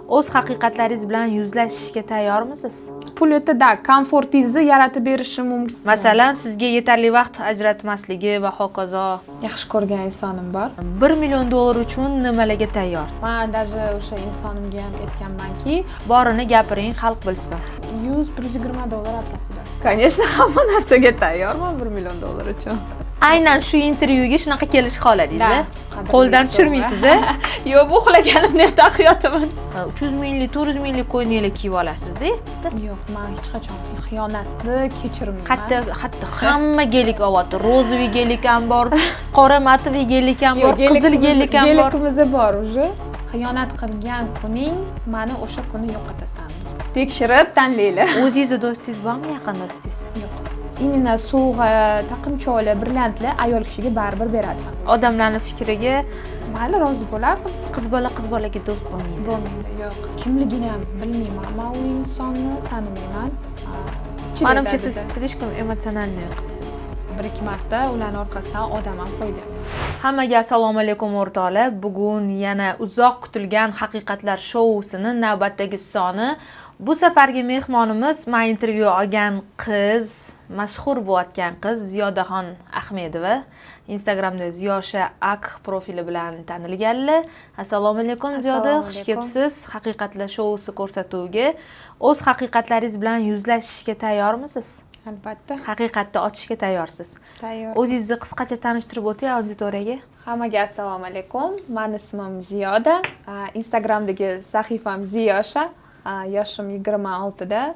O'z haqiqatlaringiz bilan yuzlashishga tayyormisiz? Pulida komfortingizni yaratib berishi mumkin. Masalan, sizga yetarli vaqt ajratmasligi va hokazo. Yaxshi ko'rgan insonim bor. $1 million uchun nimalarga tayyor? Men даже o'sha insonimga ham aytganmanki, Borini gapiring, xalq bilsin. $100-120 atrofida. Конечно, hamma narsaga tayyorman $1 million uchun. Aynan shu intervyuga shunaqa kelish xohladingiz-a? Qo'ldan tushirmaysiz-a? Yo'q, bu uxlaganimda ham taqiyotaman. 300 minglik, 400 minglik ko'ylaklar kiyib olasiz-da? Yo'q, men hech qachon xiyonatni kechirmayman. Hatto hamma gelik olyapti. Rozoviy gelik ham bor, qora matli gelik ham bor, qizil gelik ham bor. Gelikimiz bor уже. Xiyonat qilgan kuning meni o'sha kuni yo'qotasan. Tekshirib tanlaylar. O'zingizni do'stingiz bormi, yaqin do'stingiz? Yo'q. Imенно sovg'a, taqinchoqlar, brilliantlar ayol kishiga baribir beradi. Odamlarning fikriga Mayli, rozi bo'lardim. qiz bolaga do'st bo'lmaydi. Bo'lmaydi, yo'q. Kimligini ham bilmayman. Men u insonni tanimayman. Menimcha siz слишком emotsionalniy qizsiz. Bir-ikki marta ularning orqasidan odam ham qo'ygan. Hammaga assalomu alaykum o'rtoqlar. Bugun yana uzoq kutilgan haqiqatlar shousini navbatdagi soni. Bu safargi mehmonimiz men intervyu olgan qiz, mashhur bo'layotgan qiz Ziyodaxon Ahmedova. Instagramda Ziyosha Ak profili bilan tanilganlar. Assalomu alaykum Ziyoda, xush kelibsiz. Haqiqatlar shousi ko'rsatuviga o'z haqiqatlaringiz bilan yuzlashishga tayyormisiz? Albatta. Haqiqatni ochishga tayyorsiz. Tayyor. O'zingizni qisqacha tanishtirib o'ting auditoriyaga. Hammaga assalomu alaykum. Mening ismim Ziyoda. Instagramdagi sahifam Ziyosha. Yoshim 26 da.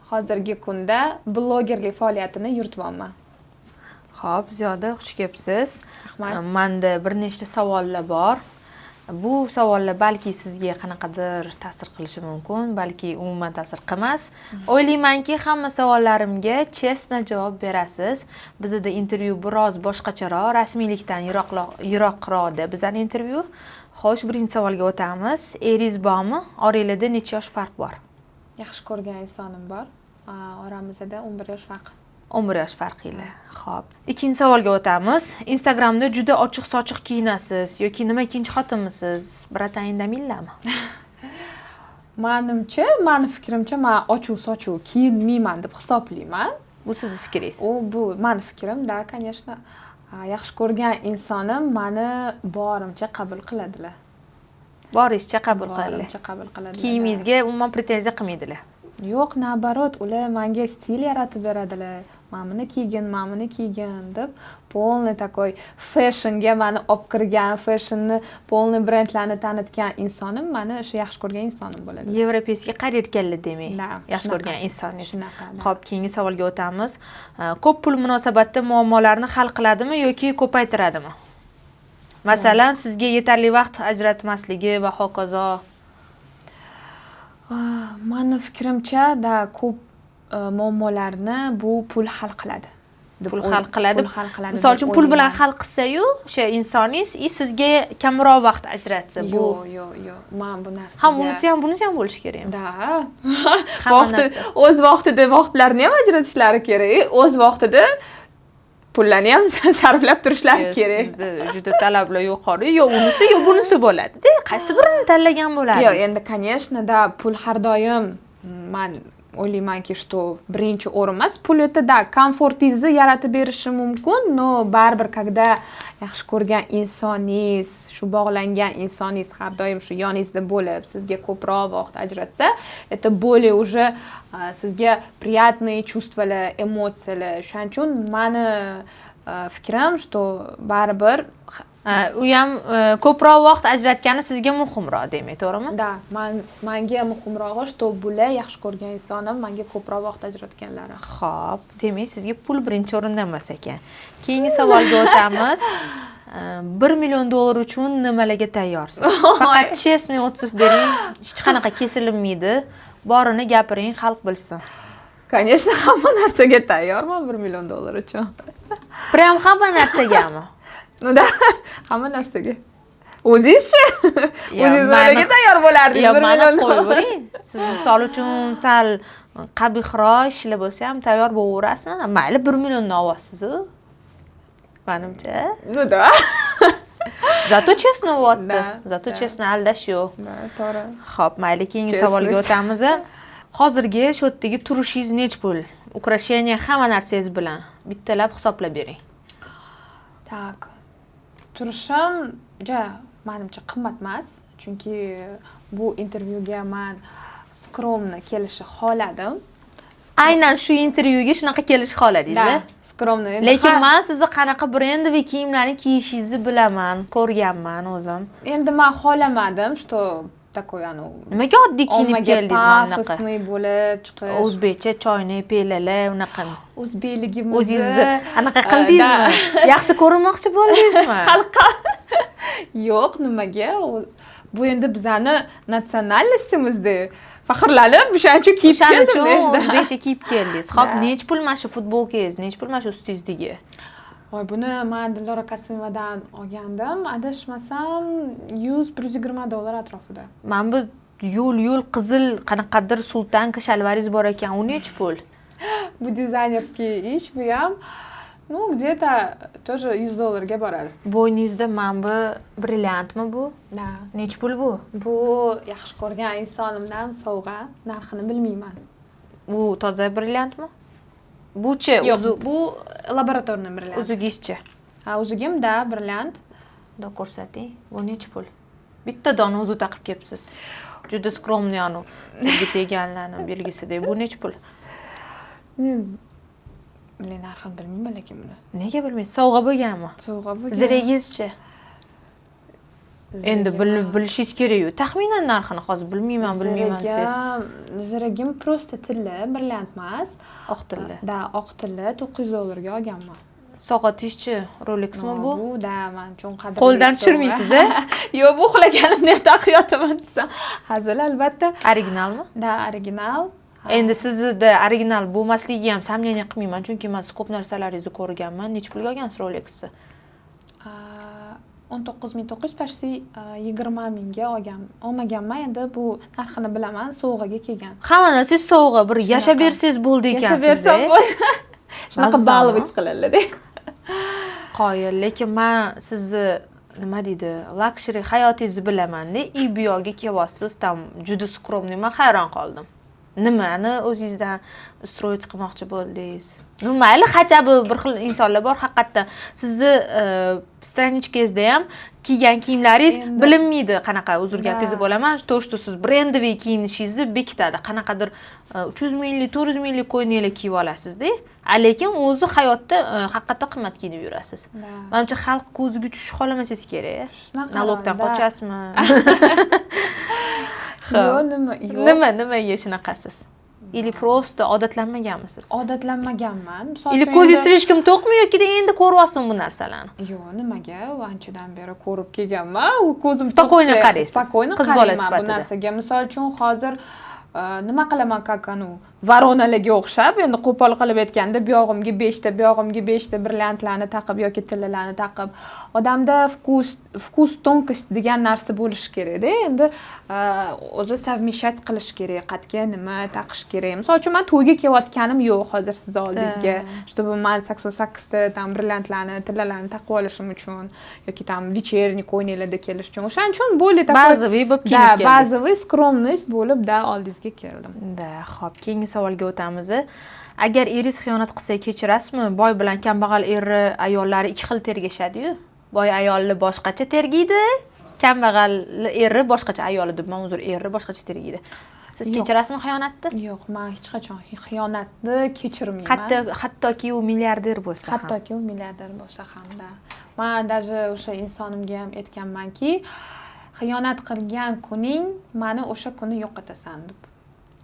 Hozirgi kunda blogerlik faoliyatini yurityapman. Xo'p, Ziyoda, xush kelibsiz. Rahmat. Menda bir nechta savollar bor. Bu savollar balki sizga qanaqadir ta'sir qilishi mumkin, balki umuman ta'sir qilmas. O'ylaymanki, hamma savollarimga chestna javob berasiz. Bizda intervyu biroz boshqacharoq, rasmiylikdan yiroqroqda bizning intervyu. Xo'sh, birinchi savolga o'tamiz. Eringiz bormi? Orangizda necha yosh farq bor? Yaxshi ko'rgan insonim bor. Oramizda 11 yosh farq. 11 yosh farqinglar. Xo'p. Ikkinchi savolga o'tamiz. Instagramda juda ochiq-sochiq kiyinasiz yoki nima ikkinchi xotinmisiz? Bratayindamillarmi? Menimcha, meni fikrimcha, men ochiq-sochiq kiyinmayman deb hisoblayman. Bu sizning fikringiz. Bu meni fikrimda, конечно. Yaxshi ko'rgan insonim meni borimcha qabul qiladilar. Boringizcha qabul qiladilar. Borimcha qabul qiladilar. Kiyimingizga umuman pretenziya qilmaydilar. Yo'q, nabarot, ular menga stil yaratib beradilar. Men buni kiygin deb полный такой fashionga meni olib kirgan, fashionni полный brendlarni tanitgan insonim meni o'sha yaxshi ko'rgan insonim bo'ladi. Yevropeyskiy qarayotganlar demak. Yaxshi ko'rgan insoningiz. Shunaqa. Xo'p, keyingi savolga o'tamiz. Ko'p pul munosabatda muammolarni hal qiladimi yoki ko'paytiradimi? Masalan, sizga yetarli vaqt ajratmasligi va hokazo. Meni fikrimcha, ko'p muammolarni bu pul hal qiladi. Pul hal qiladi. Misol uchun deb pul bilan o'ylayman. hal qilsa-yu, o'sha insoningiz sizga kamroq vaqt ajratsa, bu Yo'q. Men bu narsaga ham bunisi ham bo'lishi kerak. Da. Hamma O'z vaqtida vaqtlarni ham ajratishlari kerak. O'z vaqtida pullarni ham sarflab turishlari kerak. Sizda juda talablar yuqori. Yo unisi, yo bunisi bo'ladi-da. Qaysi birini tanlagan bo'ladingiz? Yo'q, endi конечно, pul har doim men o'ylaymanki, что birinchi o'rin emas. Pulida komfortingizni yaratib berishi mumkin, но baribir когда yaxshi ko'rgan insoningiz, shu bog'langan insoningiz har doim shu yoningizda bo'lib, sizga ko'proq vaqt ajratsa, это более уже sizga приятные чувстваlar, emotsiyalar. Shuning uchun meni fikrim, что baribir u ham ko'proq vaqt ajratgani sizga muhimroq demak, to'g'rimi? Da, menga muhimrog'i, что bular yaxshi ko'rgan insonim menga ko'proq vaqt ajratganlari. Xo'p, demak sizga pul birinchi o'rinda emas ekan. Keyingi savolga o'tamiz. $1 million uchun nimalarga tayyorsiz? Faqat chestni o'tib bering, hech qanaqa kesilmaydi. Borini gapiring, xalq bilsin. Конечно, hamma narsaga tayyorman $1 million uchun. Prям hamma narsagami? Hamma narsaga. O'zingizchi? O'zingiz tayyor bo'lardingiz 1 million. Qo'yib bering. Siz misol uchun sal qabihroq ishlar bo'lsa ham tayyor bo'laverasizmi? Mayli 1 millionni olyapsiz-ku. Menimcha. Zato chestni o'tdi. Da, Zato da. chestni aldash yo'q. To'g'ri. Xo'p, mayli, keyingi Chestni. savolga o'tamiz. Hozirgi shu yerdagi turishingiz nech pul? Ukrasheniya hamma narsangiz bilan bittalab hisoblab bering. Tak. Turishim menimcha qimmat emas, chunki bu intervyuga men skromni kelishni xohladim. Aynan shu intervyuga shunaqa kelish xohladingiz-da? Skromni. Lekin men sizni qanaqa brendli kiyimlarni kiyishingizni bilaman, ko'rganman o'zim. Endi men xohlamadim, что такое Nimaga oddiy kiyinib keldingiz mana bunaqa? pafosniy bo'lib chiqish. O'zbekcha choyni, pelalar, unaqa. O'zbekligimizni O'zingizni anaqa qildingizmi? Yaxshi ko'rinmoqchi bo'ldingizmi? Xalqqa. Yo'q, nimaga? Bu endi bizani natsionalnostimizda faxrlanib, o'shaning uchun kiyib O'shaning keldim. uchun o'zbekcha kiyib keldingiz. Xo'p, nech pul mana shu futbolkangiz? Nech pul mana shu ustingizdagi? Voy, buni men Dildora Kasimovadan olgandim. Adashmasam $100-120 atrofida. Men bu yo'l qizil qanaqadir sultanka shalvaringiz bor ekan, u nech pul? Bu dizaynerskiy ish, bu ham где-то тоже $100 ga boradi. Bo'yningizda mana bu brilliantmi bu? Da. Nech pul bu? Bu yaxshi ko'rgan insonimdan sovg'a, narxini bilmayman. Bu toza brilliantmi? Bu-chi, Yo'q, bu laboratorniy brilliant. o'zingizchi. Ha, o'zigimda brilliant. Da ko'rsating. Bu nech pul? Bitta dona o'zi taqib kelibsiz. Juda skromniy anu. Bizga teganlarning belgisidek. Bu nech pul? Men narxini bilmayman lekin buni. Nega bilmaysiz? Sovg'a bo'lganmi? Sovg'a bo'lgan. Ziragingizchi? Endi bilishingiz kerak-ku. Taxminan narxini hozir bilmayman siz. Ziragim просто tilla, brilliant emas. Oq tilla. Da, oq tilla $900 ga olganman. Soatingizchi? Rolexmi bu? Bu da men uchun qadrli. Qo'ldan tushirmaysiz-a? Yo'q, bu uxlaganimda taqiyotaman desam. Hazil albatta. Originalmi? Da, original. Endi sizda original bo'lmasligiga ham samleniya qilmayman, chunki men ko'p narsalaringizni ko'rganman. Nech pulga olgansiz Rolexni? 19.900 почти 20 mingga olmaganman. Endi bu narxini bilaman, sovg'aga kelgan. Hamma narsangiz sovg'a, bir yashab bersangiz bo'ldi ekan sizda. Yashab bersam bo'ldi. Shunaqa balvit qiladi. Qoyil, lekin men sizni nima deydi, luxury hayotingizni bilaman-da. IBO'ga kelyapsiz, tam juda skromniy. Men hayron qoldim. Nimani o'zingizdan ustроить qilmoqchi bo'ldingiz? Ну, mayli, хотя бы bir xil insonlar bor haqiqatdan. Sizni stranichkangizda ham kiygan kiyimlaringiz bilinmaydi, qanaqa uzr gapingizni bo'laman. To, что siz brendli kiyinishingizni bekitadi. Qanaqadir 300 minglik, 400 minglik ko'ylaklar kiyib olasiz-da. Lekin o'zi hayotda haqiqatdan qimmat kiyinib yurasiz. Menimcha xalq ko'ziga tushish xolamasangiz kerak. Nalogdan qochasizmi? Nimaga shunaqasiz? Или просто odatlanmaganmisiz? Odatlanmaganman. Или ko'zingiz hechkim to'qmi yoki endi ko'ryapsizmi bu narsalarni? Yo'q, nimaga? Anchadan beri ko'rib kelganman. U ko'zim spokойно qaraysiz. Spokойно qiz bola qarayman bu sifatida. narsaga. Misol uchun hozir nima qilaman, kakanu varonalarga o'xshab, endi qo'pol qilib aytganda, bu yog'imga 5 ta, bu yog'imga 5 ta brilliantlarni taqib yoki tillalarni taqib, odamda vkus tonkost degan narsa bo'lishi kerak-da. Endi o'zi совмещать qilish kerak, qatga nima taqish kerak. Misol uchun men to'yga kelayotganim yo'q hozir siz oldingizga, чтобы men 88 ta tam brilliantlarni, tillalarni taqib olishim uchun yoki tam вечерний ko'ylaklarda kelish uchun. O'shaning uchun bo'ldi bazaviy bo'lib kelib keldingiz. Bazaviy skromность bo'lib oldingizga keldim. Da, xo'p, keyingi savolga o'tamiz. Agar eringiz xiyonat qilsa kechirasizmi? Boy bilan kambag'al ayollari ikki xil tergashadi-yu. Boy ayolni boshqacha tergaydi, kambag'al eri boshqacha ayoli deb, men uzr, eri boshqacha tergaydi. Siz kechirasizmi xiyonatni? Yo'q, men hech qachon xiyonatni kechirmayman. Hattoki u milliarder bo'lsa ham. Hattoki u milliarder bo'lsa ham-da. Men даже o'sha insonimga ham aytganmanki, xiyonat qilgan kuning meni o'sha kuni yo'qotasan deb.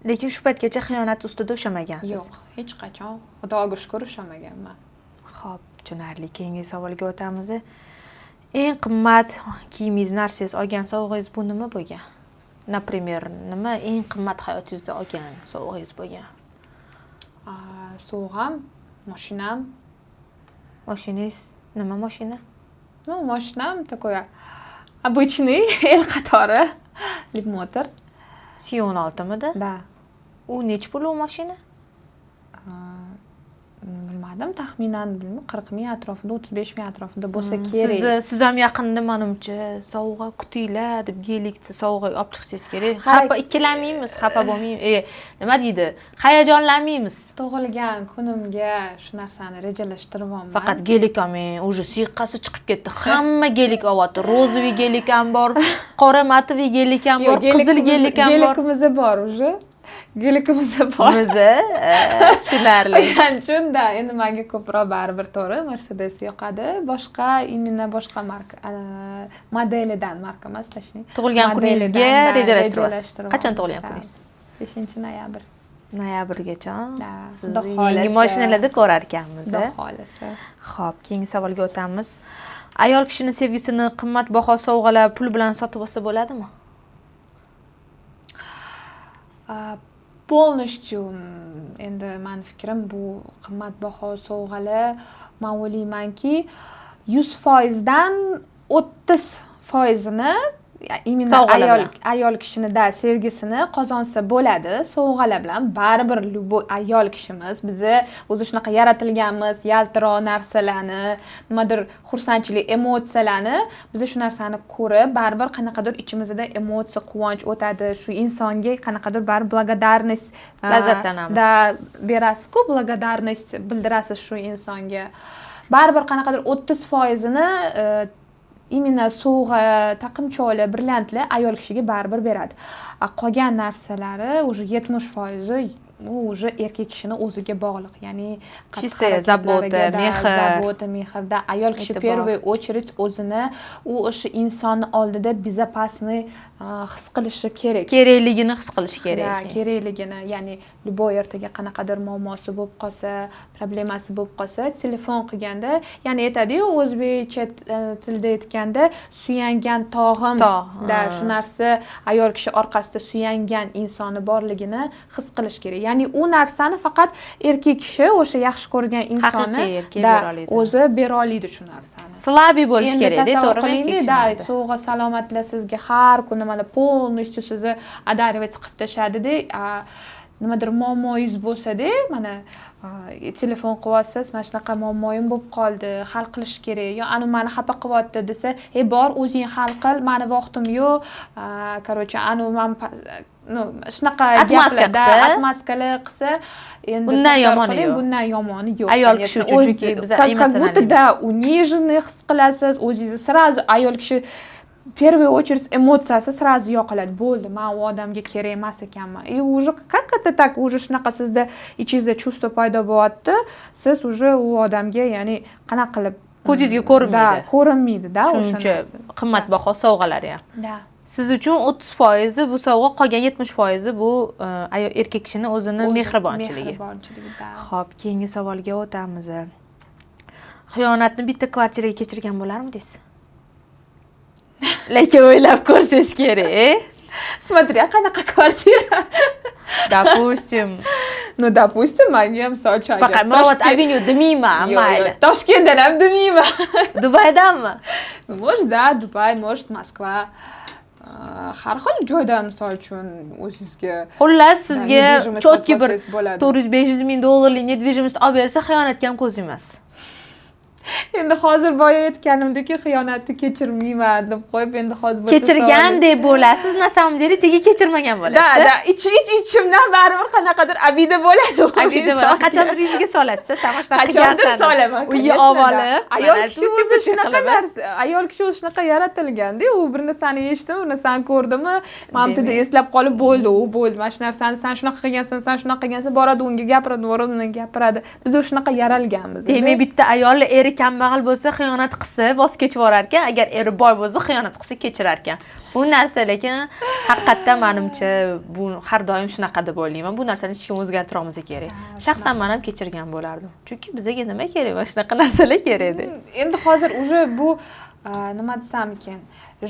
Lekin shu paytgacha xiyonat ustida ushamagansiz. Yo'q, hech qachon. Xudoga shukr ushamaganman. Xo'p, tushunarli. Keyingi savolga o'tamiz. Eng qimmat kiyimingiz, narsangiz, olgan sovg'angiz bu nima bo'lgan? Например, nima eng qimmat hayotingizda olgan sovg'angiz bo'lgan? Sovg'am, mashinam. Mashinangiz nima mashina? Ну, mashinam такое обычный el qatori, Leapmotor. Sion 6-mida? Da. U nech pul u mashina? bilmadim, taxminan 40 ming atrofida, 35 ming atrofida bo'lsa kerak. Siz ham yaqinda menimcha sovg'a kutinglar deb gelikni sovg'a olib chiqsangiz kerak. Xafa ikkilanmaymiz, xafa bo'lmaymiz. Nima deydi? Hayajonlanmaymiz. Tug'ilgan kunimga shu narsani rejalashtiryapman. Faqat gelik olmang, уже siyqasi chiqib ketdi. Hamma gelik olyapti. Rozoviy gelik ham bor, qora matoviy gelik ham bor, qizil gelik ham bor. Gelikimiz bor уже. Gelikimiz bor. Tushunarli. Shunda endi menga ko'proq baribir to'g'ri Mercedes yoqadi. Boshqa imенно boshqa marka modelidan, marka emas, точнее. Tug'ilgan kuningizga rejalashtirasiz. Qachon tug'ilgan kuningiz? 5-noyabr. Noyabrgacha. Siz Xudo yangi mashinalarda ko'rar ekanmiz. Xudo xohlasa. Xo'p, keyingi savolga o'tamiz. Ayol kishining sevgisini qimmatbaho sovg'alar pul bilan sotib olsa bo'ladimi? Полностью endi meni fikrim bu qimmatbaho sovg'alar men o'ylaymanki 100% dan 30% ni именно ayol kishini sevgisini qozonsa bo'ladi. Sovg'alar bilan baribir ayol kishimiz bizni o'zi shunaqa yaratilganmiz, yaltiroq narsalarni, nimadir xursandchilik, emotsiyalarni biz shu narsani ko'rib, baribir qanaqadir ichimizda emotsiya, quvonch o'tadi. Shu insonga qanaqadir baribir благодарность lazzatlanamiz. Da berasiz-ku, благодарность bildirasiz shu insonga. Baribir qanaqadir 30% ni именно sovg'a, taqimchoqlar, brilliantlar ayol kishiga baribir beradi. Qolgan narsalari уже 70% u уже erkak kishini o'ziga bog'liq. Ya'ni чистая забота, mehrda ayol kishi первую очередь o'zini u o'sha insonni oldida безопасный his qilishi kerak. Kerakligini his qilish kerak. Kerakligini, ya'ni любой ertaga qanaqadir muammosi bo'lib qolsa, problemasi bo'lib qolsa, telefon qilganda, ya'ni aytadi-yu o'zbekcha tilda aytganda, suyangan tog'im da shu narsa ayol kishi orqasida suyangan insoni borligini his qilish kerak. Ya'ni u narsani faqat erkak kishi o'sha yaxshi ko'rgan insoni o'zi bera oladi shu narsani. Slabiy bo'lish kerak, to'g'rimi? Sovg'a salomatlar sizga har kuni mana полностью sizni одаривать qilib tashadi-da, nimadir muammoyingiz bo'lsa-da, mana telefon qilyapsiz, mana shunaqa muammoyim bo'lib qoldi, hal qilish kerak. Yo, anu meni xafa qilyapti desa, bor o'zing hal qil, meni vaqtim yo'q. Короче, anu men shunaqa gaplarda atmaskalar qilsa, endi bundan yomoni yo'q. Ayol kishi uchun chunki biz как будто да униженный his qilasiz, o'zingizni сразу ayol kishi первую очередь emotsiyasi сразу yo'qoladi. Bo'ldi, men u odamga kerak emas ekanman. И уже как это так, уже shunaqa sizda ichingizda чувство paydo bo'lyapti, siz уже u odamga, ya'ni qanaqa qilib ko'zingizga ko'rinmaydi. Ko'rinmaydi-da o'sha qimmatbaho sovg'alar ham. Siz uchun 30% bu sovg'a, qolgan 70% bu erkak kishining o'zini mehribonchiligi. Xo'p, keyingi savolga o'tamiz. Xiyonatni bitta kvartiraga kechirgan bo'larmi deysiz? Lekin o'ylab ko'rsangiz kerak. Смотря qanaqa kvartira. Допустим. Допустим, menga misol uchun faqat Mirobod Avenue demayman, mayli. Toshkentdan ham demayman. Dubaydanmi? Может, да, Dubay, может, Moskva. Har xil joydan misol uchun o'zingizga. Xullas, sizga chotki bir 400-500 ming dollarlik недвижимость olib bersa, xiyonatga ham ko'z yumas. Endi hozir boya aytganimdek, xiyonatni kechirmayman deb qo'yib, endi hozir kechirgan deb bo'lasiz, na samom деле tegi kechirmagan bo'lasiz. Da, ichimdan baribir qanaqadir abida bo'ladi. Abida bo'ladi. Qachondir yuziga solasiz, sama shunaqa qilgansiz. Qachondir solaman. Uyga olib, ayol kishi o'zi shunaqa narsa, ayol kishi o'zi shunaqa yaratilganda, u bir narsani eshitdim, bir narsani ko'rdimi, mamtida eslab qolib bo'ldi, u bo'ldi. Mana shu narsani sen shunaqa qilgansan, sen shunaqa qilgansan, boradi unga gapiradi, boradi unga gapiradi. Biz o'sha shunaqa yaralganmiz. Demak, bitta ayol eri kambag'al bo'lsa, xiyonat qilsa, voz kechib yurar ekan, agar eri boy bo'lsa, xiyonat qilsa kechirar ekan. Bu narsa lekin haqiqatdan menimcha bu har doim shunaqa deb o'ylayman. Bu narsani hech kim o'zgartira olmasa kerak. Shaxsan men ham kechirgan bo'lardim. Chunki bizga nima kerak, mana shunaqa narsalar kerak edi. Endi hozir уже bu nima desam ekan,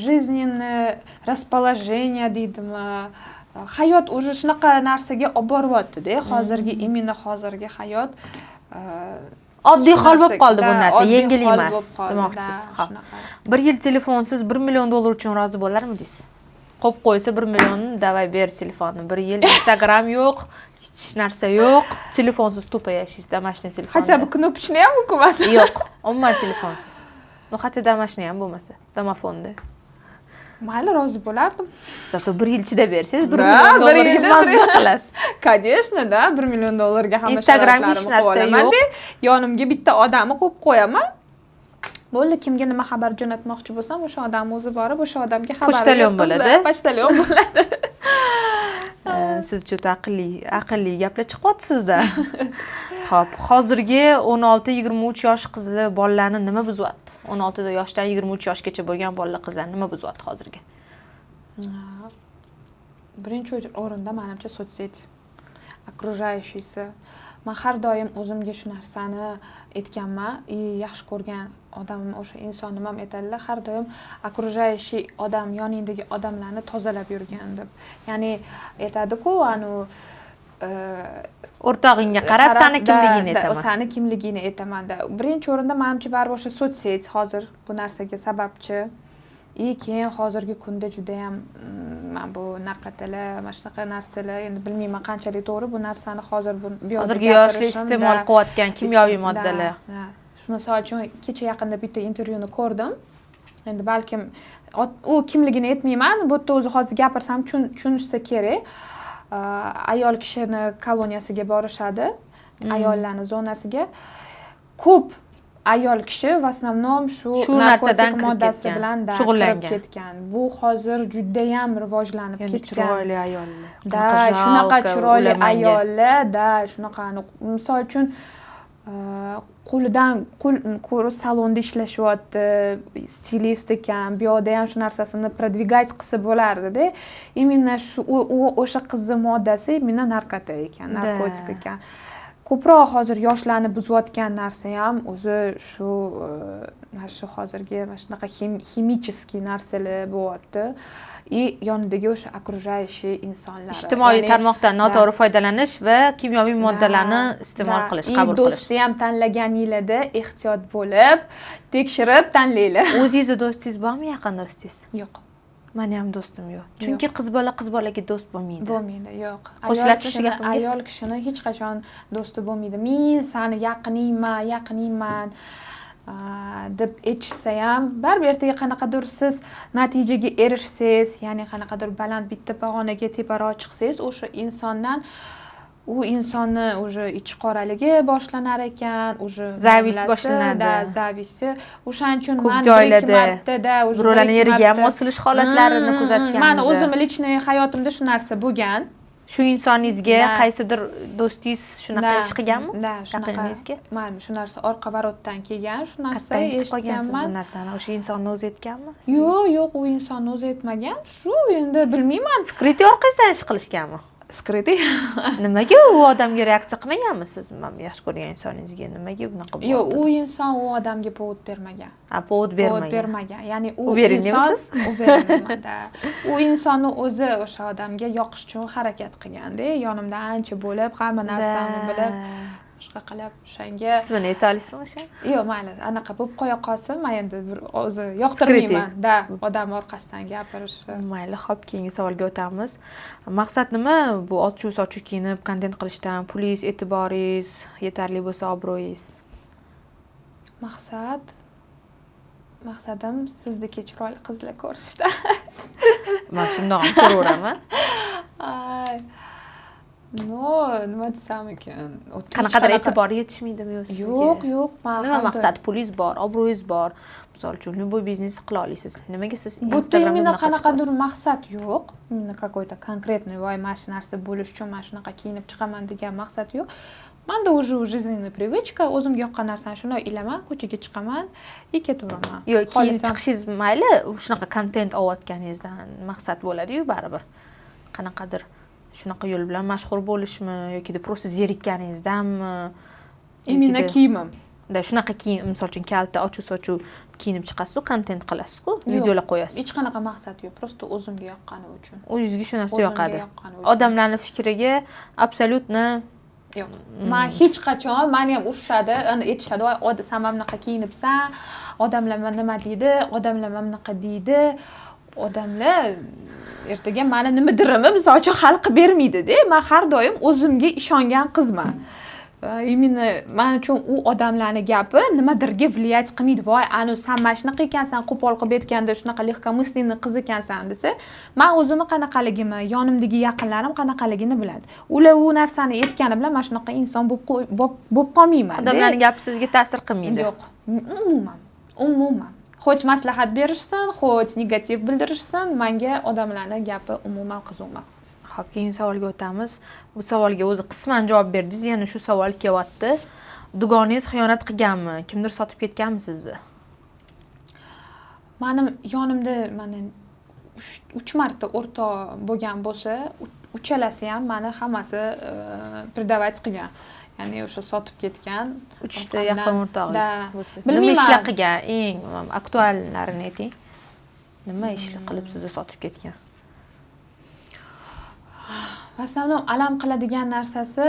жизненное расположение deydimi? Hayot уже shunaqa narsaga olib boryapti-da, hozirgi, imенно hozirgi hayot oddiy hol bo'lib qoldi bu narsa, yengil emas demoqchisiz. Ha. 1 yil telefonsiz $1 million uchun rozi bo'larmidingiz? qo'yib qo'ysa 1 million davay ber telefonni. 1 yil Instagram yo'q, hech narsa yo'q. Telefonsiz to'pa yashaysiz, домашний telefon. Хотя бы knopочni ham o'qimasin. Yo'q, umuman telefonsiz. No, хотя домашний ham bo'lmasa, domofonda. Mayli, rozi bo'lardim. Zato 1 yil chidab bersangiz 1 million dollarga mazza qilasiz. Конечно, da, 1 million dollarga hamma Instagram hech narsa yo'q. Yonimga bitta odamni qo'yib qo'yaman. Bo'ldi, kimga nima xabar jo'natmoqchi bo'lsam, o'sha odam o'zi borib, o'sha odamga xabar Pochtalyon bo'ladi. Pochtalyon bo'ladi. Siz juda aqlli gaplar chiqyapti sizda. Xo'p, hozirgi 16-23 yosh qizli bolalarni nima buzyapti? 16 yoshdan 23 yoshgacha bo'lgan bolalar qizlarni nima buzyapti hozirgi? Birinchi o'rinda menimcha sotseti, окружающийся. Men har doim o'zimga shu narsani aytganman, yaxshi ko'rgan odamim o'sha inson nima aytadilar, har doim окружающий odam, yoningdagi odamlarni tozalab yurgan deb. Ya'ni aytadi-ku, o'rtog'ingga qarab sani kimligini aytaman. Sani kimligini aytaman-da. Birinchi o'rinda menimcha baribir o'sha sotseti hozir bu narsaga sababchi. Keyin hozirgi kunda juda ham men bu narqatalar, mana shunaqa narsalar, endi bilmayman qanchalik to'g'ri bu narsani hozirgi yoshlar iste'mol qilayotgan kimyoviy moddalar. Misol uchun kecha yaqinda bitta intervyuni ko'rdim. Endi balkim u kimligini aytmayman, bu yerda o'zi hozir gapirsam tushunishsa kerak. Ayol kishini koloniyasiga borishadi, ayollarning zonasiga. Ko'p ayol kishi v основном shu narkotik moddasi bilan shug'ullanib ketgan. Bu hozir juda ham rivojlanib ketgan. Chiroyli ayollar. Da, shunaqa chiroyli ayollar, da, shunaqa, misol uchun qo'lidan qo'l salonda ishlashyapti, stilist ekan, bu yerda ham shu narsasini продвигать qilsa bo'lardi-da. Именно shu o'sha qizning moddasi именно narkotik ekan, narkotik ekan. Ko'proq hozir yoshlarni buzayotgan narsa ham o'zi shu hozirgi mana shunaqa ximicheskiy narsalar bo'lyapti. Yonidagi o'sha окружающий insonlar. Ijtimoiy tarmoqdan noto'g'ri foydalanish va kimyoviy moddalarni iste'mol qilish, qabul qilish. Do'stni ham tanlaganingizda ehtiyot bo'lib, tekshirib tanlanglar. O'zingizni do'stingiz bormi, yaqin do'stingiz? Yo'q. Meni ham do'stim yo'q. Chunki qiz bolaga do'st bo'lmaydi. Bo'lmaydi, yo'q. Qo'shilasizmi shu gapimga? Ayol kishini hech qachon do'sti bo'lmaydi. Men seni yaqiningman deb aytishsa ham, baribir ertaga qanaqadir siz natijaga erishsangiz, ya'ni qanaqadir baland bitta pog'onaga teparoq chiqsangiz, o'sha insondan u insonni уже ichi qoraligi boshlanar ekan, уже zavist boshlanadi. Zavisi. O'shaning uchun men bir-ikki martada birovlarning yeriga ham osilish holatlarini kuzatganmiz. Men o'zim lichniy hayotimda shu narsa bo'lgan. Shu insoningizga qaysidir do'stingiz shunaqa ish qilganmi? Yaqiningizga? Men shu narsa orqa varotdan kelgan, shu narsa eshitganman. Bu narsani o'sha insonni o'zi aytganmi? Yo'q, u insonni o'zi aytmagan. Shu endi bilmayman. Skriti orqasidan ish qilishganmi? Skriti. Nimaga u odamga reaksiya qilmaganmisiz? Men yaxshi ko'rgan insoningizga nimaga bunaqa bo'ldi? Yo'q, u inson u odamga povod bermagan. Povod bermagan. Ya'ni u inson uverinmanda. U insonni o'zi o'sha odamga yoqish uchun harakat qilganda, yonimda ancha bo'lib, hamma narsani bilib, boshqa qilib o'shanga. Ismini ayta olasizmi o'sha? Yo'q, mayli, anaqa bo'lib qo'ya qolsin, men endi o'zi yoqtirmayman, odam orqasidan gapirishi. Mayli, xo'p, keyingi savolga o'tamiz. Maqsad nima? Bu ochiq-sochiq kiyinib, kontent qilishdan pulingiz, e'tiboringiz, yetarli bo'lsa obro'yingiz. Maqsadim sizdagi chiroyli qizlar ko'rishda. Men shundoq ham ko'raveraman. Nima desam ekan? Qanaqadir e'tibor yetishmaydimi sizga? Yo'q, nima maqsad? Pulingiz bor, obro'yingiz bor. Misol uchun, любой biznes qila olasiz. Nimaga siz Instagramda bunaqa qanaqadir maqsad yo'q. Menda какой-то конкретный voy mana shu narsa bo'lish uchun mana shunaqa kiyinib chiqaman degan maqsad yo'q. Menda уже жизненная привычка, o'zimga yoqqan narsani shunday ilaman, ko'chaga chiqaman, ketaveraman. Yo'q, keyin chiqishingiz mayli, shunaqa kontent olayotganingizdan maqsad bo'ladi-yu baribir. Qanaqadir shunaqa yo'l bilan mashhur bo'lishmi yoki просто zerikkaningizdanmi? Именно kiyimim. Shunaqa kiyim, misol uchun kalta, ochiq-sochiq kiyinib chiqasiz-ku, kontent qilasiz-ku, videolar qo'yasiz. Hech qanaqa maqsad yo'q, просто o'zimga yoqqani uchun. O'zingizga shu narsa yoqadi. Odamlarning fikriga absolyutni yo'q. Men hech qachon meni ham urishadi, aytishadi, "Voy, sen mana bunaqa kiyinibsan, odamlar nima deydi, odamlar mana bunaqa deydi." Odamlar ertaga mani nimadirimni misol uchun hal qilib bermaydi-da. Men har doim o'zimga ishongan qizman. Именно men uchun u odamlarning gapi nimadirga влиять qilmaydi. Voy, anu sen mana shunaqa ekansan, qo'pol qilib aytganda shunaqa lehkomысленный qiz ekansan desa, men o'zimni qanaqaligimni, yonimdagi yaqinlarim qanaqaligini biladi. Ular u narsani aytgani bilan men shunaqa inson bo'lib qolmayman. Odamlarning gapi sizga ta'sir qilmaydi. Yo'q, umuman. Xo'ch maslahat berishsin, xo'ch negativ bildirishsin, menga odamlarning gapi umuman qiziqmas. Xo'p, keyingi savolga o'tamiz. Bu savolga o'zi qisman javob berdingiz, yana shu savol kelyapti. Dugonangiz xiyonat qilganmi? Kimdir sotib ketganmi sizni? Mening yonimda mana 3 marta o'rtoq bo'lgan bo'lsa, uchalasi ham meni hammasi predovat qilgan. Ya'ni o'sha sotib ketgan. 3 ta yaqin o'rtog'ingiz bo'lsa. Bilmayman. Nima ishlar qilgan? Eng aktuallarini ayting. Nima ishlar qilib sizni sotib ketgan? Masalan, alam qiladigan narsasi,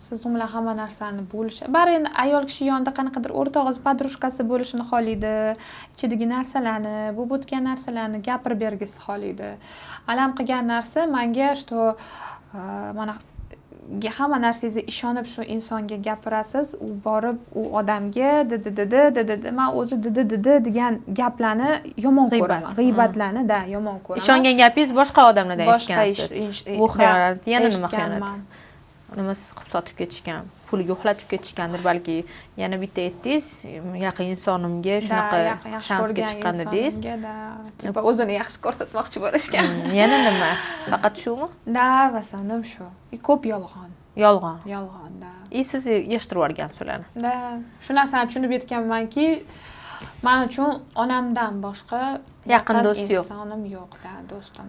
siz bilan hamma narsani bo'lish. Bari endi ayol kishi yonida qanaqadir o'rtog'i, podrushkasi bo'lishini xohlaydi. Ichidagi narsalarni, bo'lib o'tgan narsalarni gapirib bergisi xohlaydi. Alam qilgan narsa menga что mana hamma narsangizni ishonib shu insonga gapirasiz, u borib u odamga men o'zi degan gaplarni yomon ko'raman. G'iybatlarni yomon ko'raman. Ishongan gapingiz boshqa odamlardan eshitgansiz. Bu xiyonat, yana nima xiyonat? Nima qilib sotib ketishgan? Puliga uxlatib ketishgandir balki. Yana bitta aytdingiz, yaqin insonimga shunaqa shansga chiqqan dedingiz. Tipa o'zini yaxshi ko'rsatmoqchi bo'lishgan. Yana nima? Faqat shumi? Masalan shu. Ko'p yolg'on. Yolg'on. Yolg'on-da. Siz eshittirib olgansiz ularni. Shu narsani tushunib yetganmanki, men uchun onamdan boshqa yaqin do'st yo'q. Insonim yo'q-da, do'stim.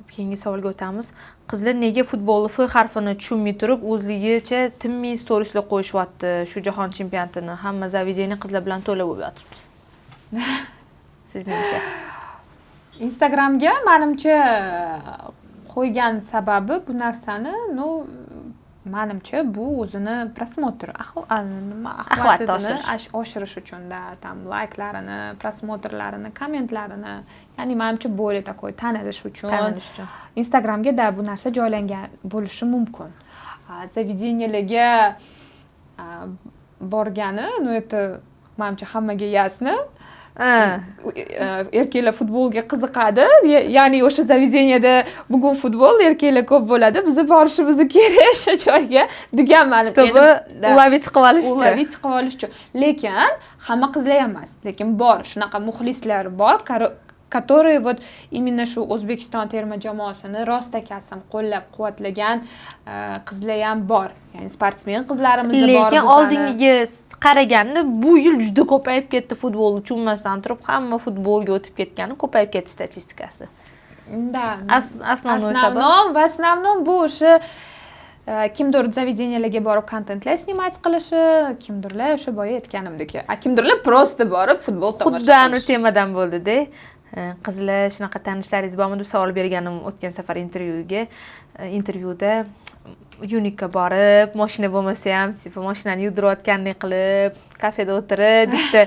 Keyingi savolga o'tamiz. Qizlar nega futbolni F harfini tushunmay turib, o'zligicha tinmay storieslar qo'yishyapti? Shu jahon chempionatini hamma zavideniya qizlar bilan to'la bo'lib yotibdi. Sizningcha? Instagramga menimcha qo'ygan sababi bu narsani, menimcha bu o'zini prosmotr ahvatini oshirish uchun-da, tam layklarini, prosmotrlarini, kommentlarini, ya'ni menimcha более такой tanilish uchun. Instagramga bu narsa joylangan bo'lishi mumkin. Zavideniyalarga borgani, это menimcha hammaga ясно. Erkaklar futbolga qiziqadi, ya'ni o'sha zavideniyada bugun futbol, erkaklar ko'p bo'ladi, biz borishimiz kerak o'sha joyga degan ma'noda. Чтобы ulavit qilib olish uchun. Lekin hamma qizlar emas, lekin bor, shunaqa muxlislar bor, которые вот именно shu O'zbekiston terma jamoasini rostakasam qo'llab-quvvatlagan qizlar ham bor. Ya'ni sportsmen qizlarimiz bor. Lekin oldingiga qaraganda bu yil juda ko'payib ketdi futbol uchunmasdan turib, hamma futbolga o'tib ketgani ko'payib ketdi statistikasi. Основном bu o'sha kimdir zavideniyalarga borib kontentlar snimat qilishi, kimdirlar o'sha boya aytganimdek, kimdirlar просто borib futbol tomosha qilish. Xuddi anu temadan bo'ldi-da. Qizlar shunaqa tanishlaringiz bormi deb savol berganim o'tgan safar intervyuda Unikka borib, mashina bo'lmasa ham, mashinani yurdirayotgandek qilib, kafeda o'tirib, bitta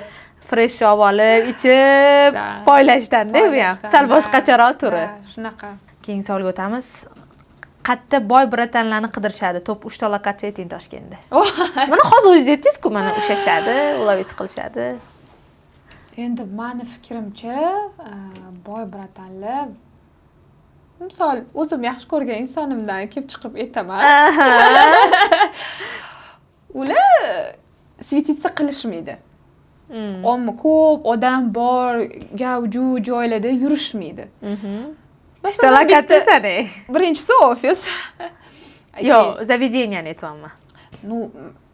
fresh olib, ichib, poylashdan-da bu ham. Sal boshqacharoq turi. Shunaqa. Keyingi savolga o'tamiz. Qayerda boy bratanlarni qidirishadi? Top 3 ta lokatsiya ayting Toshkentda. Mana hozir o'zingiz aytdingiz-ku, mana ushashadi, ulavit qilishadi. Endi meni fikrimcha, boy bratanlar misol o'zim yaxshi ko'rgan insonimdan kelib chiqib aytaman. Ular svetitsa qilishmaydi. Ko'p odam bor, gavju joylarda yurishmaydi. Uchta lokatsiyasini. Birinchisi ofis. Yo'q, zavideniyani aytmayman.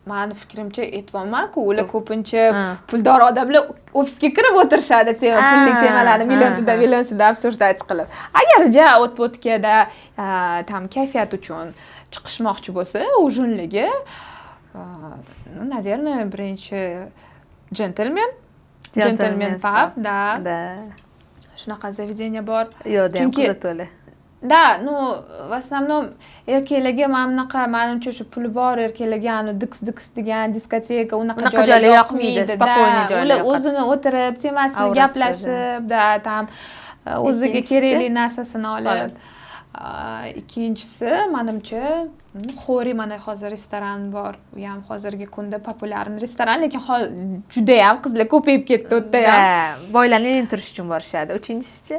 Meni fikrimcha aytmayman-ku, ular ko'pincha puldor odamlar ofisga kirib o'tirishadi, pulli temalarni million обсуждать qilib. Agar o'tib-o'tkada tam kayfiyat uchun chiqishmoqchi bo'lsa, ujunligi, наверное, birinchi gentleman pub, da. Shunaqa zavideniya bor. Yo'q, to'la. В основном erkaklarga bunaqa menimcha shu puli bor erkaklarga diks degan diskoteka unaqa joylar yoqmaydi, spokойniy joylar. Ular o'zini o'tirib, temasini gaplashib, tam o'ziga Ikkinchisi? kerakli narsasini olib. Oladi. Ikkinchisi menimcha Xori, mana hozir restoran bor. U ham hozirgi kunda populyarni restoran, lekin juda ham qizlar ko'payib ketdi u yerda ham. Boylarni ilintirish uchun borishadi. Uchinchisi-chi?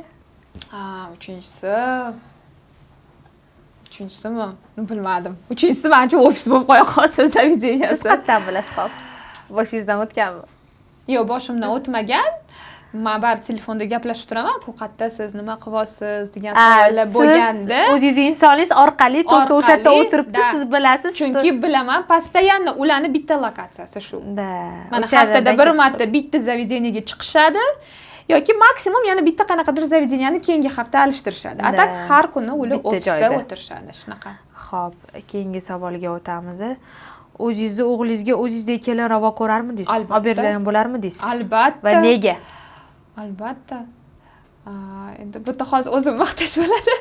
Uchinchisimi? Bilmadim. Uchinchisi menimcha ofis bo'lib qo'ya qolsin zavideniyasi. Siz qayerdan bilasiz, xo'p? Boshingizdan o'tganmi? Yo'q, boshimdan o'tmagan. Men bar telefonda gaplashib turaman, ku qayerda siz nima qilyapsiz degan savollar bo'lganda. Siz o'zingiz insoningiz orqali to'shda o'sha yerda o'tiribdi, siz bilasiz. Chunki bilaman, постоянно ularni bitta lokatsiyasi shu. Mana O'sha haftada yerdan bir marta bitta zavideniyaga chiqishadi. Yoki maksimum yana bitta qanaqadir zavideniyani keyingi hafta alishtirishadi. A tak har kuni ular ofisda o'tirishadi, shunaqa. Xo'p, keyingi savolga o'tamiz. O'zingizni o'g'lingizga o'zingizdek kelin ravo ko'rarmidingiz? Olib bergan bo'larmidingiz? Albatta. Va nega? Albatta. Endi bitta hozir o'zim maqtash bo'ladi.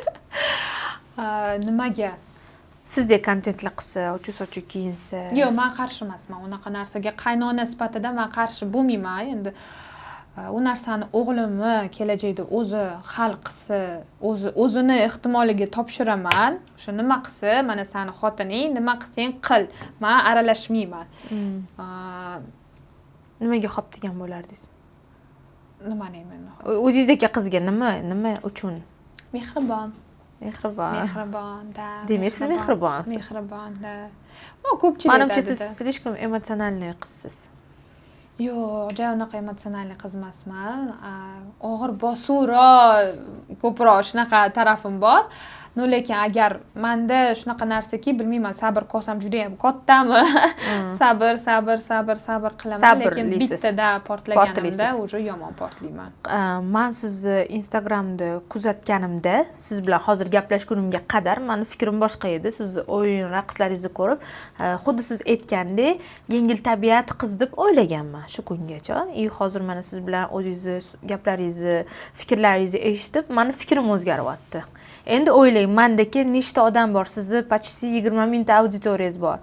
Nimaga? Sizdek kontentlar qilsa, ochiq-sochiq kiyinsa. Yo'q, men qarshi emasman. Unaqa narsaga qaynona sifatida men qarshi bo'lmayman. Endi u narsani o'g'limni kelajakda o'zi hal qilsa, o'zini ehtimoliga topshiraman. O'sha nima qilsa, mana seni xotining, nima qilsang qil. Men aralashmayman. Nimaga xo'p degan bo'lardingiz? Nima deyman? O'zingizdek qizga nima uchun? Mehribon. Da. Demak, siz mehribonsiz. Mehribon-da. Ko'pchilik menimcha siz слишком эмоциональный qizsiz. Yo'q, juda unaqa emotsionalniy qiz emasman. Og'ir bosuvroq, ko'proq shunaqa tarafim bor. No, lekin agar menda shunaqa narsaki, bilmayman, sabr kosam juda ham kattami. Sabr qilaman, lekin bittada portlaganimda уже yomon portlayman. Men sizni Instagramda kuzatganimda, siz bilan hozir gaplashgunimga qadar meni fikrim boshqa edi. Siz o'yin raqslaringizni ko'rib, xuddi siz aytgandek, yengil tabiat qiz deb o'ylaganman shu kungacha. Hozir mana siz bilan o'zingizni gaplaringizni, fikrlaringizni eshitib, meni fikrim o'zgaryapti. Endi o'ylang, mendagi nechta odam bor? Sizni почти 20 mingta auditoriyangiz bor.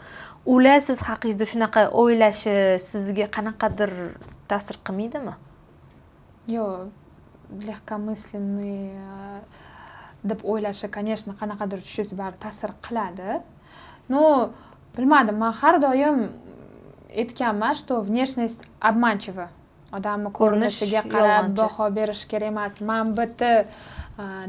Ular siz haqingizda shunaqa o'ylashi sizga qanaqadir ta'sir qilmaydimi? Yo'q, легкомысленный deb o'ylashi, конечно, qanaqadir tushingiz bari ta'sir qiladi. No, bilmadim, men har doim aytganman, что внешность обманчива. Odamni ko'rinishiga qarab baho berish kerak emas. Men bitta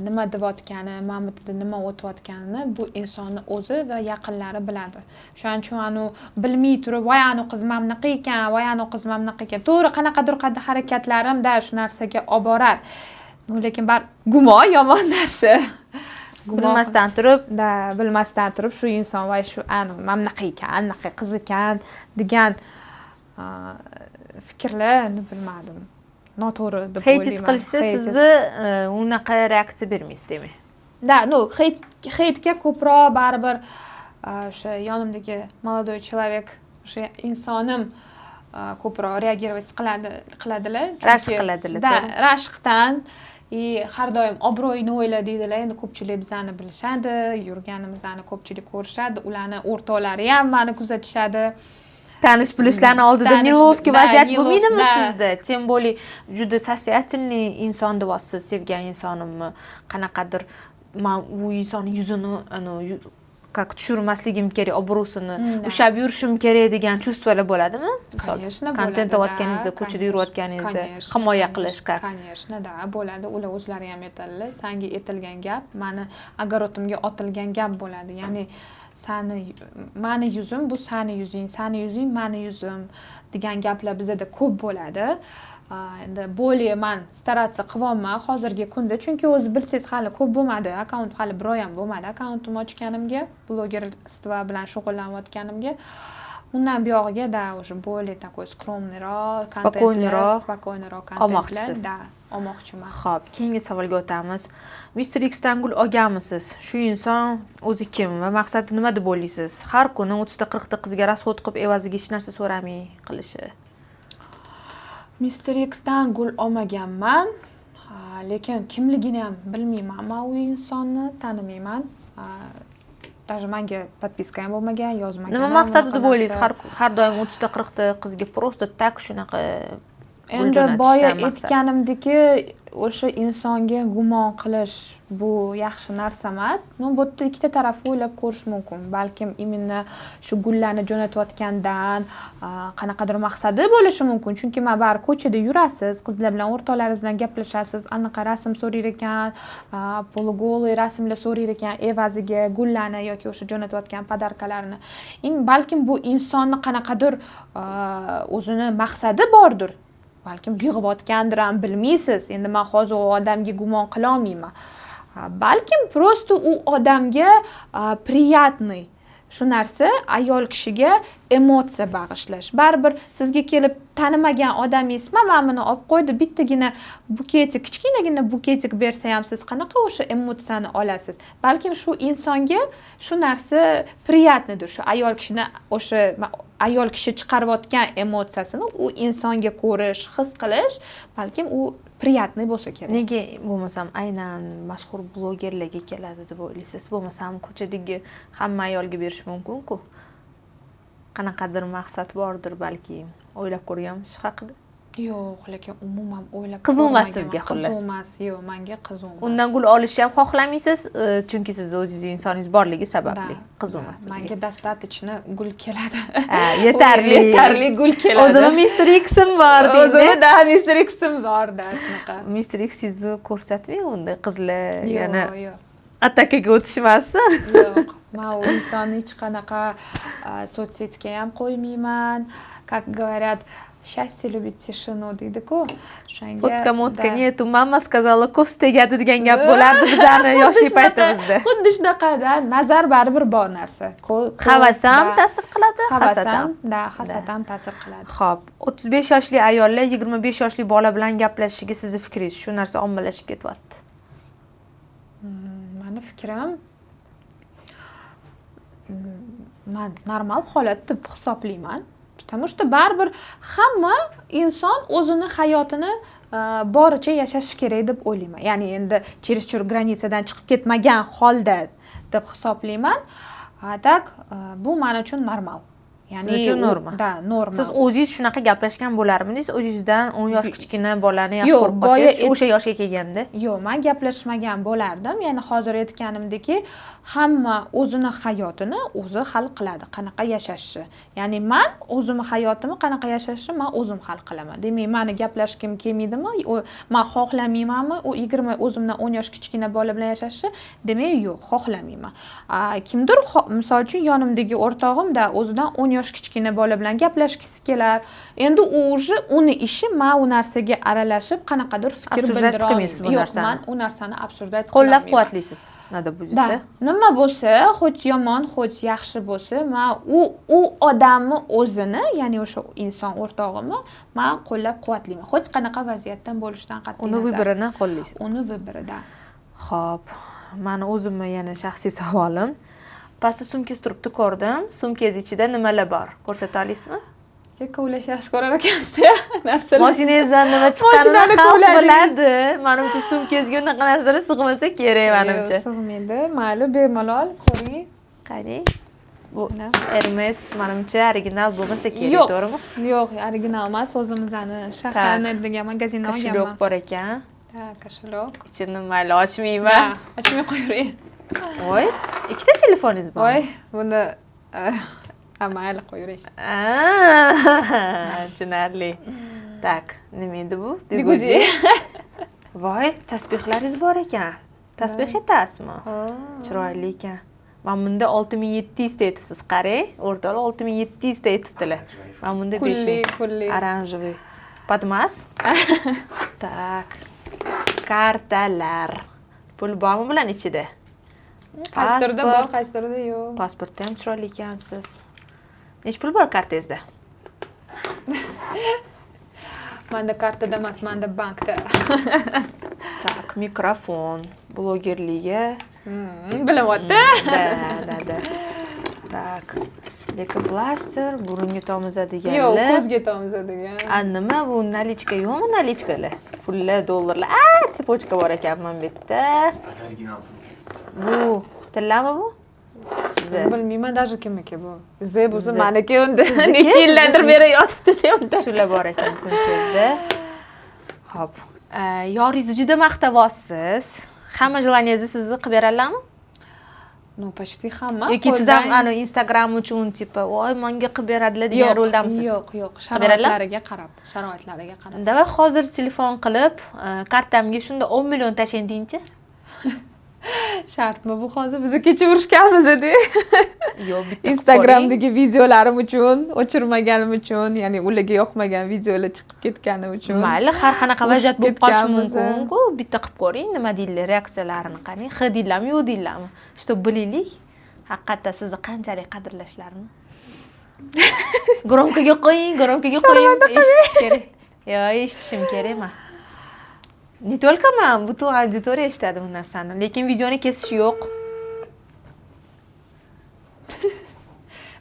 nima deyotgani, men bitta nima o'tayotganini bu insonni o'zi va yaqinlari biladi. Shuning uchun bilmay turib, voy anu qiz mana bunaqa ekan, voy anu qiz mana bunaqa ekan. To'g'ri, qanaqadir harakatlarimda shu narsaga olib borar. Lekin bar gumon yomon narsa. Bilmasdan turib shu inson voy shu anu mana bunaqa ekan, anaqa qiz ekan degan fikrlarni bilmadim. Noto'g'ri deb o'ylayman. Heyt qilishsa sizni unaqa reaksiya bermaysiz demak. Heytga ko'proq baribir o'sha yonimdagi молодой человек, o'sha insonim ko'proq reagировать qiladilar. Rashq qiladilar. Rashqdan har doim obro'yini o'yla deydilar. Endi ko'pchilik bizani bilishadi, yurganimizni ko'pchilik ko'rishadi, ularni o'rtoqlari ham meni kuzatishadi. Tanish bilishlarni oldida nelovki vaziyat bo'lmaydimi sizda? Тем более juda состоятельный inson deyapsiz, sevgan insonimni qanaqadir men bu insonning yuzini как tushirmasligim kerak, obro'sini ushlab yurishim kerak degan chувствоlar bo'ladimi? Kontent olayotganingizda, ko'chada yurayotganingizda himoya qilish как? Конечно, da, bo'ladi. Ular o'zlari ham aytadilar, senga aytilgan gap, meni огородimga otilgan gap bo'ladi. Ya'ni mani yuzim bu seni yuzing, mani yuzim degan gaplar bizda ko'p bo'ladi. Endi более men starаться qilyapman hozirgi kunda, chunki o'zi bilsangiz hali ko'p bo'lmadi, akkaunt hali bir oy ham bo'lmadi akkauntimni ochganimga, blogerstva bilan shug'ullanayotganimga. Undan buyog'iga da уже более такой скромныйroq, spokойныйroq kontentlar olmoqchiman. Xo'p, keyingi savolga o'tamiz. Mr. Xdan gul olganmisiz? Shu inson o'zi kim va maqsadi nima deb o'ylaysiz? Har kuni 30-40 ta qizga rasvot qilib evaziga hech narsa so'ramay qilishi. Mr. Xdan gul olmaganman, lekin kimligini ham bilmayman. Men u insonni tanimayman. Даже menga подписка ham bo'lmagan, yozmagan. Nima maqsadi deb o'ylaysiz? Har doim 30 ta 40 ta qizga просто tak shunaqa endi boya aytganimdek o'sha insonga gumon qilish bu yaxshi narsa emas. Bu yerda ikkita tarafni o'ylab ko'rish mumkin. Balkim imенно shu gullarni jo'natayotgandan qanaqadir maqsadi bo'lishi mumkin. Chunki men bari ko'chada yurasiz, qizlar bilan o'rtoqlaringiz bilan gaplashasiz, anaqa rasm so'rar ekan, polugoli rasmlar so'rar ekan, evaziga gullarni yoki o'sha jo'natayotgan podarkalarni. Balkim bu insonni qanaqadir o'zini maqsadi bordir. Balkim yig'ibotgandir ham bilmaysiz. Endi men hozir u odamga gumon qila olmayman. Balkim просто u odamga приятный shu narsa ayol kishiga emotsiya bag'ishlash. Baribir sizga kelib tanimagan odamingiz mana buni olib qo'ydi, bittagina buketik, kichkinagina buketik bersa ham siz qanaqa o'sha emotsiyani olasiz? Balkim shu insonga shu narsa приятныйdir. Shu ayol kishini o'sha ayol kishi chiqarayotgan emotsiyasini u insonga ko'rish, his qilish, balkim u приятный bo'lsa kerak. Nega bo'lmasam aynan mashhur blogerlarga keladi deb o'ylaysiz? Bo'lmasam ko'chadagi hamma ayolga berish mumkin-ku. Qanaqadir maqsad bordir balki. O'ylab ko'rgansiz shu haqida? Yo'q, lekin umuman o'ylab qiziq emas sizga xullas. Qiziq emas, yo'q, menga qiziq emas. Undan gul olishni ham xohlamaysiz, chunki siz o'zingizning insoningiz borligi sababli. Qiziq emas. Menga достаточно gul keladi. Yetarli gul keladi. O'zimda Mr. X'im bor deydi. O'zimda Mr. X'im bor-da shunaqa. Mr. X sizni ko'rsatmay unda qizlar yana yo'q. attakaga o'tishmasin. Yo'q, men u insonni hech qanaqa sotsetiga ham qo'ymayman. Как говорят, счастье любит тишину deydi-ku. Fotka-motka niyatu mama сказала, ko'z tegadi degan gap bo'lardi bizlarni yoshlik paytimizda. Xuddi shunaqa-da, nazar baribir bor narsa. Havas ham ta'sir qiladi, hasad ham. Hasad ham ta'sir qiladi. Xo'p, 35 yoshli ayollar 25 yoshli bola bilan gaplashishiga sizning fikringiz, shu narsa ommalashib ketyapti. Meni fikrim men normal holat deb hisoblayman. Потому что baribir hamma inson o'zini hayotini boricha yashashi kerak deb o'ylayman. Ya'ni endi чересчур granitsadan chiqib ketmagan holda deb hisoblayman. Tak, bu men uchun normal. Ya'ni siz uchun normal. Da, normal. Siz o'zingiz shunaqa gaplashgan bo'larmidingiz? O'zingizdan 10 yosh kichkina bolani yaxshi ko'rib qolsangiz, o'sha yoshga kelganda? Yo'q, men gaplashmagan bo'lardim. Ya'ni hozir aytganimdek, hamma o'zini hayotini o'zi hal qiladi, qanaqa yashashni. Ya'ni men o'zimning hayotimni qanaqa yashashni men o'zim hal qilaman. Demak, meni gaplashgim kelmaydimi? Men xohlamaymanmi? U 20 o'zimdan 10 yosh kichkina bola bilan yashashni? Demak, yo'q, xohlamayman. Kimdir, misol uchun yonimdagi o'rtog'imda o'zidan 10 yosh kichkina bola bilan gaplashgisi kelar. Endi u уже uni ishi, men u narsaga aralashib qanaqadir fikr bildira olmayman. Yo'q, men u narsani absurdat qilmayman. Qo'llab-quvvatlaysiz. Nada buzda. Nima bo'lsa, xo'j yomon, xo'j yaxshi bo'lsa, men u odamni o'zini, ya'ni o'sha inson o'rtog'imni men qo'llab-quvvatlayman. Xo'j qanaqa vaziyatdan bo'lishidan qat'iy nazar. Uni vibrini qo'llaysiz. Uni vibrida. Xo'p, meni o'zimni yana shaxsiy savolim. Pastda sumkangiz turibdi, ko'rdim. Sumkangiz ichida nimalar bor? Ko'rsata olasizmi? Kavlash yaxshi ko'rar ekansiz-da, narsalar. Mashinangizdan nima chiqqanini xalq biladi. Menimcha sumkangizga unaqa narsalar sig'masa kerak menimcha. Sig'maydi. Mayli, bemalol ko'ring. Qarang. Bu Hermes menimcha original bo'lmasa kerak, to'g'rimi? Yo'q, original emas, o'zimizning shaharlardagi magazindan olganman. Koshelok bor ekan. Ha, koshelok. Ichini mayli ochmayman. Ochmay qo'yavering. Voy, ikkita telefoningiz bor. Voy, buni mayli qo'yavering. Tushunarli. Tak, nima edi bu? Biguzi. Voy, tasbihlaringiz bor ekan. Tasbih etasizmi? Chiroyli ekan. Men bunda 6700 ta aytibsiz, qarang. O'rtalar 6700 ta aytibdilar. Men bunda 5000. Kulli. Oranjoviy. Podmas? Tak. Kartalar. Pul bormi bilan ichida? Qaysidirda bor, qaysidirda yo'q. Pasportda ham chiroyli ekansiz. Nech pul bor kartangizda? Menda kartada emas, menda bankda. Tak, mikrofon, blogerliga. Bilyapti. Da. Tak. Lekin plaster, burunga tomizadiganlar. Yo'q, ko'zga tomizadigan. Nima bu nalichka yo'qmi, nalichkalar? Pullar, dollarlar. Tsepочка bor ekan men bu yerda. Bu tillami bu? Bilmayman, даже kimniki bu. Z bo'lsa meniki unda. Necha yillardir beri yotibdi-da unda. Shular bor ekan sumkangizda. Xo'p. Yoringizni juda maqtayapsiz. Hamma желаниеңizni sizni qilib beradilarmi? Ну, почти hamma. Yoki siz ham ana Instagram uchun tipa, voy, menga qilib beradilar degan roldamisiz? Yo'q, sharoitlariga qarab, sharoitlariga qarab. Davay hozir telefon qilib, kartamga shunda 10 million tashlang deyinchi. Shartmi bu hozir biz kecha urushganmiz edi. Yo'q, bitta Instagramdagi videolarim uchun, o'chirmaganim uchun, ya'ni ularga yoqmagan videolar chiqib ketgani uchun. Mayli, har qanaqa vaziyat bo'lib qolishi mumkin-ku. Bitta qilib ko'ring, nima deydilar, reaksiyalarini qarang. X deydilarmi, yo'q deydilarmi? Чтоб bilaylik, haqiqatda sizni qanchalik qadrlashlarini. Gromkaga qo'ying, eshitish kerak. Yo'q, eshitishim kerak men. Не только men, butun auditoriya eshitadi bu narsani, lekin videoni kesish yo'q.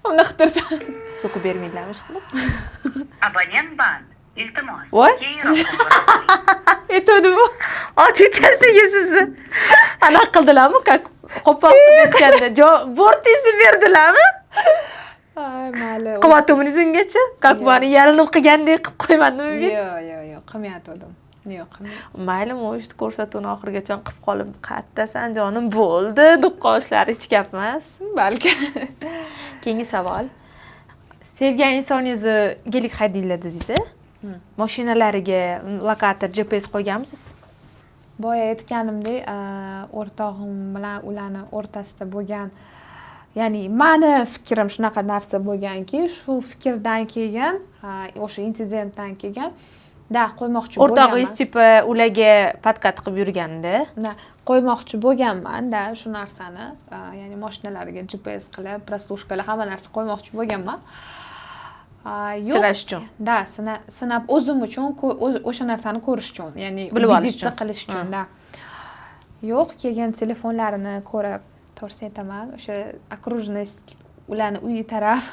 Unda xitirsan. So'kib bermaydilarmi ish qilib? Abonent band. Iltimos. Voy. Keyinroq qo'ng'iroq qiling. Aytdim-ku. Ochuvchasiga sizni. Ana qildilarmi, как qo'pol qilib aytganda, bortingizni berdilarmi? Ay, mayli. Quvvatingiz ungacha, как bani yalinib qilgandek qilib qo'ymadimmi men? Yo'q, qilmayotgandim. Yo'q, qilmayapman. Mayli, o'sha ko'rsatuvni oxirigacha qilib qolib, qattasan jonim bo'ldi, deb qolishlar hech gap emas. Balki. Keyingi savol. Sevgan insoningizni gelik haydaylar dedingiz. Mashinalariga lokator GPS qo'yganmisiz? Boya aytganimdek, o'rtog'im bilan ularni o'rtasida bo'lgan, ya'ni meni fikrim shunaqa narsa bo'lganki, shu fikrdan keyin, o'sha insidentdan keyin qo'ymoqchi bo'lganman. O'rtog'ingiz tipa ularga podkat qilib yurganda, qo'ymoqchi bo'lganman-da shu narsani, ya'ni mashinalariga GPS qilib, proslушкаlar hamma narsa qo'ymoqchi bo'lganman. Sinash uchun. Sinab o'zim uchun, o'sha narsani ko'rish uchun, ya'ni bilib olish uchun, qilish uchun, Yo'q, keyin telefonlarini ko'rib, to'g'risi aytaman, o'sha окружность ularni uyi taraf,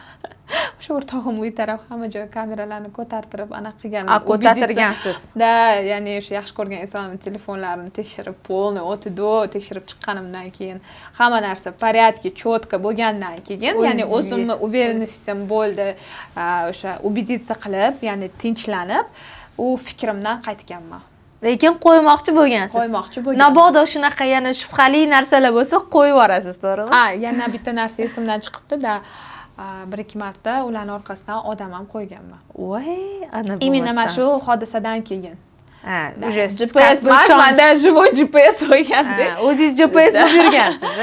o'sha o'rtog'im uyi taraf hamma joy kameralarni ko'tartirib, anaqa qilgan. Ko'tartirgansiz. Ya'ni o'sha yaxshi ko'rgan insonimning telefonlarini tekshirib, polni o'tidi, tekshirib chiqqanimdan keyin hamma narsa порядке, четко bo'lgandan keyin, ya'ni o'zimni уверенностьim bo'ldi, o'sha убедиться qilib, ya'ni tinchlanib, u fikrimdan qaytganman. Lekin qo'ymoqchi bo'lgansiz. Mabodo shunaqa yana shubhali narsalar bo'lsa, qo'yib yuborasiz, to'g'rimi? Yana bitta narsa esimdan chiqibdi-da, 1-2 marta ularning orqasidan odam ham qo'yganman. Voy, ana bu. Imенно mana shu hodisadan keyin. Уже GPS manda живой GPS qo'yganda. O'zingiz GPS qilib yurgansiz,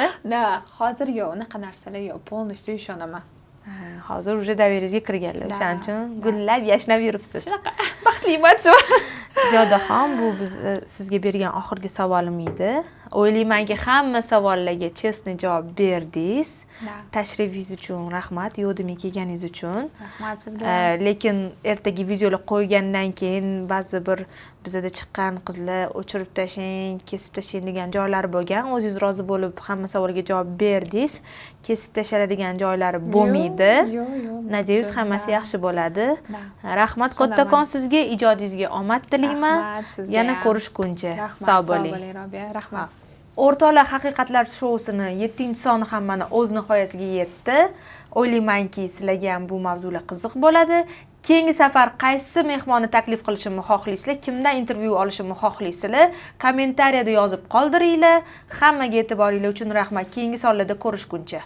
hozir yo'q, unaqa narsalar yo'q, полностью ishonaman. Hozir уже doveringizga kirganlar. O'shaning uchun gullab, yashnab yuribsiz. Shunaqa baxtli bo'lsin. Ziyodaxon, bu biz sizga bergan oxirgi savolim edi. O'ylaymanki, hamma savollarga chestni javob berdingiz. Tashrifingiz uchun rahmat, yo'q demay kelganingiz uchun. Rahmat sizga. Lekin ertaga videolar qo'ygandan keyin ba'zi bir bizada chiqqan qizlar o'chirib tashlang, kesib tashlang degan joylari bo'lgan. O'zingiz rozi bo'lib hamma savolga javob berdingiz. Kesib tashladigan joylari bo'lmaydi. Yo'q. Nadeyus hammasi yaxshi bo'ladi. Rahmat kattakon sizga, ijodingizga omad tilayman. Yana ko'rishguncha. Sog' bo'ling. Rahmat. O'rtoqlar haqiqatlar shousini 7-soni ham mana o'z nihoyasiga yetdi. O'ylaymanki, sizlarga ham bu mavzular qiziq bo'ladi. Keyingi safar qaysi mehmonni taklif qilishimni xohlaysizlar, kimdan intervyu olishimni xohlaysizlar, kommentariyada yozib qoldiringlar. Hammaga e'tiboringiz uchun rahmat. Keyingi sonlarda ko'rishguncha.